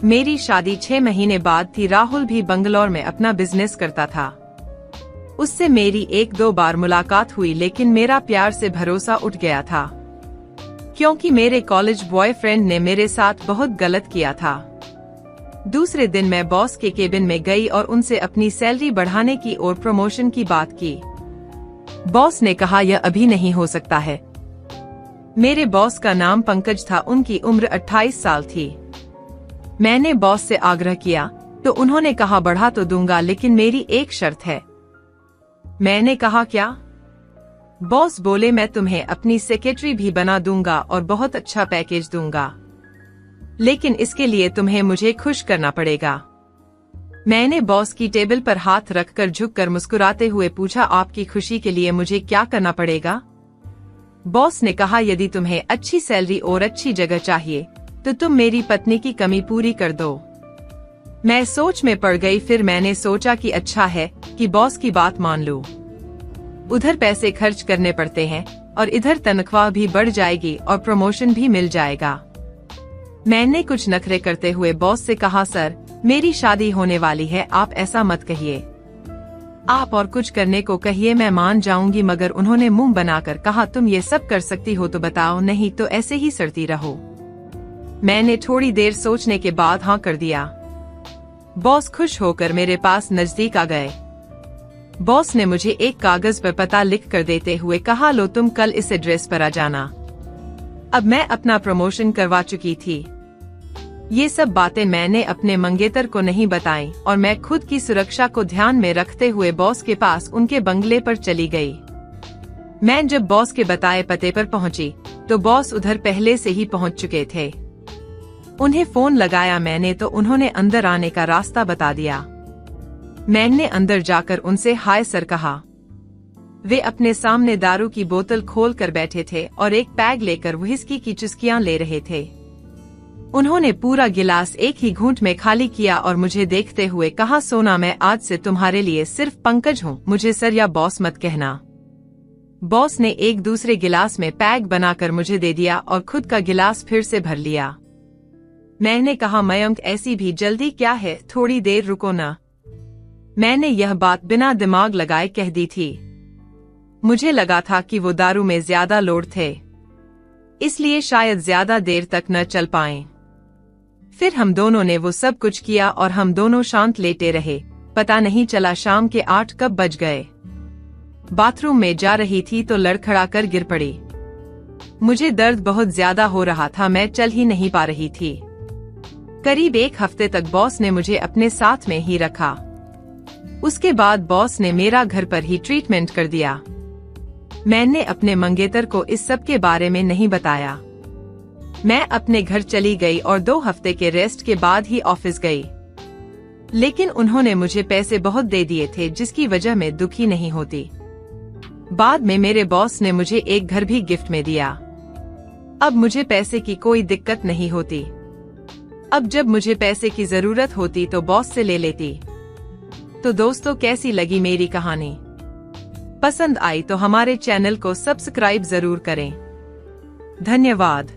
मेरी शादी 6 महीने बाद थी। राहुल भी बंगलौर में अपना बिजनेस करता था। उससे मेरी 1-2 बार मुलाकात हुई, लेकिन मेरा प्यार से भरोसा उठ गया था, क्योंकि मेरे कॉलेज बॉयफ्रेंड ने मेरे साथ बहुत गलत किया था। दूसरे दिन मैं बॉस के केबिन में गई और उनसे अपनी सैलरी बढ़ाने की और प्रमोशन की बात की। बॉस ने कहा, यह अभी नहीं हो सकता है। मेरे बॉस का नाम पंकज था। उनकी उम्र 28 साल थी। मैंने बॉस से आग्रह किया तो उन्होंने कहा, बढ़ा तो दूंगा, लेकिन मेरी एक शर्त है। मैंने कहा, क्या? बॉस बोले, मैं तुम्हें अपनी सेक्रेटरी भी बना दूंगा और बहुत अच्छा पैकेज दूंगा, लेकिन इसके लिए तुम्हें मुझे खुश करना पड़ेगा। मैंने बॉस की टेबल पर हाथ रखकर झुककर मुस्कुराते हुए पूछा, आपकी खुशी के लिए मुझे क्या करना पड़ेगा? बॉस ने कहा, यदि तुम्हें अच्छी सैलरी और अच्छी जगह चाहिए तो तुम मेरी पत्नी की कमी पूरी कर दो। मैं सोच में पड़ गई। फिर मैंने सोचा कि अच्छा है कि बॉस की बात मान लूं। उधर पैसे खर्च करने पड़ते हैं और इधर तनख्वाह भी बढ़ जाएगी और प्रमोशन भी मिल जाएगा। मैंने कुछ नखरे करते हुए बॉस से कहा, सर मेरी शादी होने वाली है, आप ऐसा मत कहिए। आप और कुछ करने को कहिए, मैं मान जाऊंगी। मगर उन्होंने मुंह बनाकर कहा, तुम ये सब कर सकती हो तो बताओ, नहीं तो ऐसे ही सड़ती रहो। मैंने थोड़ी देर सोचने के बाद हाँ कर दिया। बॉस खुश होकर मेरे पास नजदीक आ गए। बॉस ने मुझे एक कागज पर पता लिख कर देते हुए कहा, लो तुम कल इस एड्रेस पर आ जाना। अब मैं अपना प्रमोशन करवा चुकी थी। ये सब बातें मैंने अपने मंगेतर को नहीं बताई और मैं खुद की सुरक्षा को ध्यान में रखते हुए बॉस के पास उनके बंगले पर चली गई। मैं जब बॉस के बताए पते पर पहुंची तो बॉस उधर पहले से ही पहुंच चुके थे। उन्हें फोन लगाया मैंने तो उन्होंने अंदर आने का रास्ता बता दिया। मैंने अंदर जाकर उनसे हाय सर कहा। वे अपने सामने दारू की बोतल खोल कर बैठे थे और एक पैग लेकर व्हिस्की की चुस्कियां ले रहे थे। उन्होंने पूरा गिलास एक ही घूंट में खाली किया और मुझे देखते हुए कहा, सोना मैं आज से तुम्हारे लिए सिर्फ पंकज हूँ, मुझे सर या बॉस मत कहना। बॉस ने एक दूसरे गिलास में पैग बनाकर मुझे दे दिया और खुद का गिलास फिर से भर लिया। मैंने कहा, मयंक ऐसी भी जल्दी क्या है, थोड़ी देर रुको ना। मैंने यह बात बिना दिमाग लगाए कह दी थी। मुझे लगा था कि वो दारू में ज्यादा लोड थे, इसलिए शायद ज्यादा देर तक न चल पाएं। फिर हम दोनों ने वो सब कुछ किया और हम दोनों शांत लेटे रहे। पता नहीं चला शाम के 8 कब बज गए। बाथरूम में जा रही थी तो लड़खड़ा कर गिर पड़ी। मुझे दर्द बहुत ज्यादा हो रहा था, मैं चल ही नहीं पा रही थी। करीब 1 हफ्ते तक बॉस ने मुझे अपने साथ में ही रखा। उसके बाद बॉस ने मेरा घर पर ही ट्रीटमेंट कर दिया। मैंने अपने मंगेतर को इस सब के बारे में नहीं बताया। मैं अपने घर चली गई और 2 हफ्ते के रेस्ट के बाद ही ऑफिस गई। लेकिन उन्होंने मुझे पैसे बहुत दे दिए थे जिसकी वजह मैं दुखी नहीं होती। बाद में मेरे बॉस ने मुझे एक घर भी गिफ्ट में दिया। अब मुझे पैसे की कोई दिक्कत नहीं होती। अब जब मुझे पैसे की जरूरत होती तो बॉस से ले लेती। तो दोस्तों, कैसी लगी मेरी कहानी? पसंद आई तो हमारे चैनल को सब्सक्राइब जरूर करें। धन्यवाद।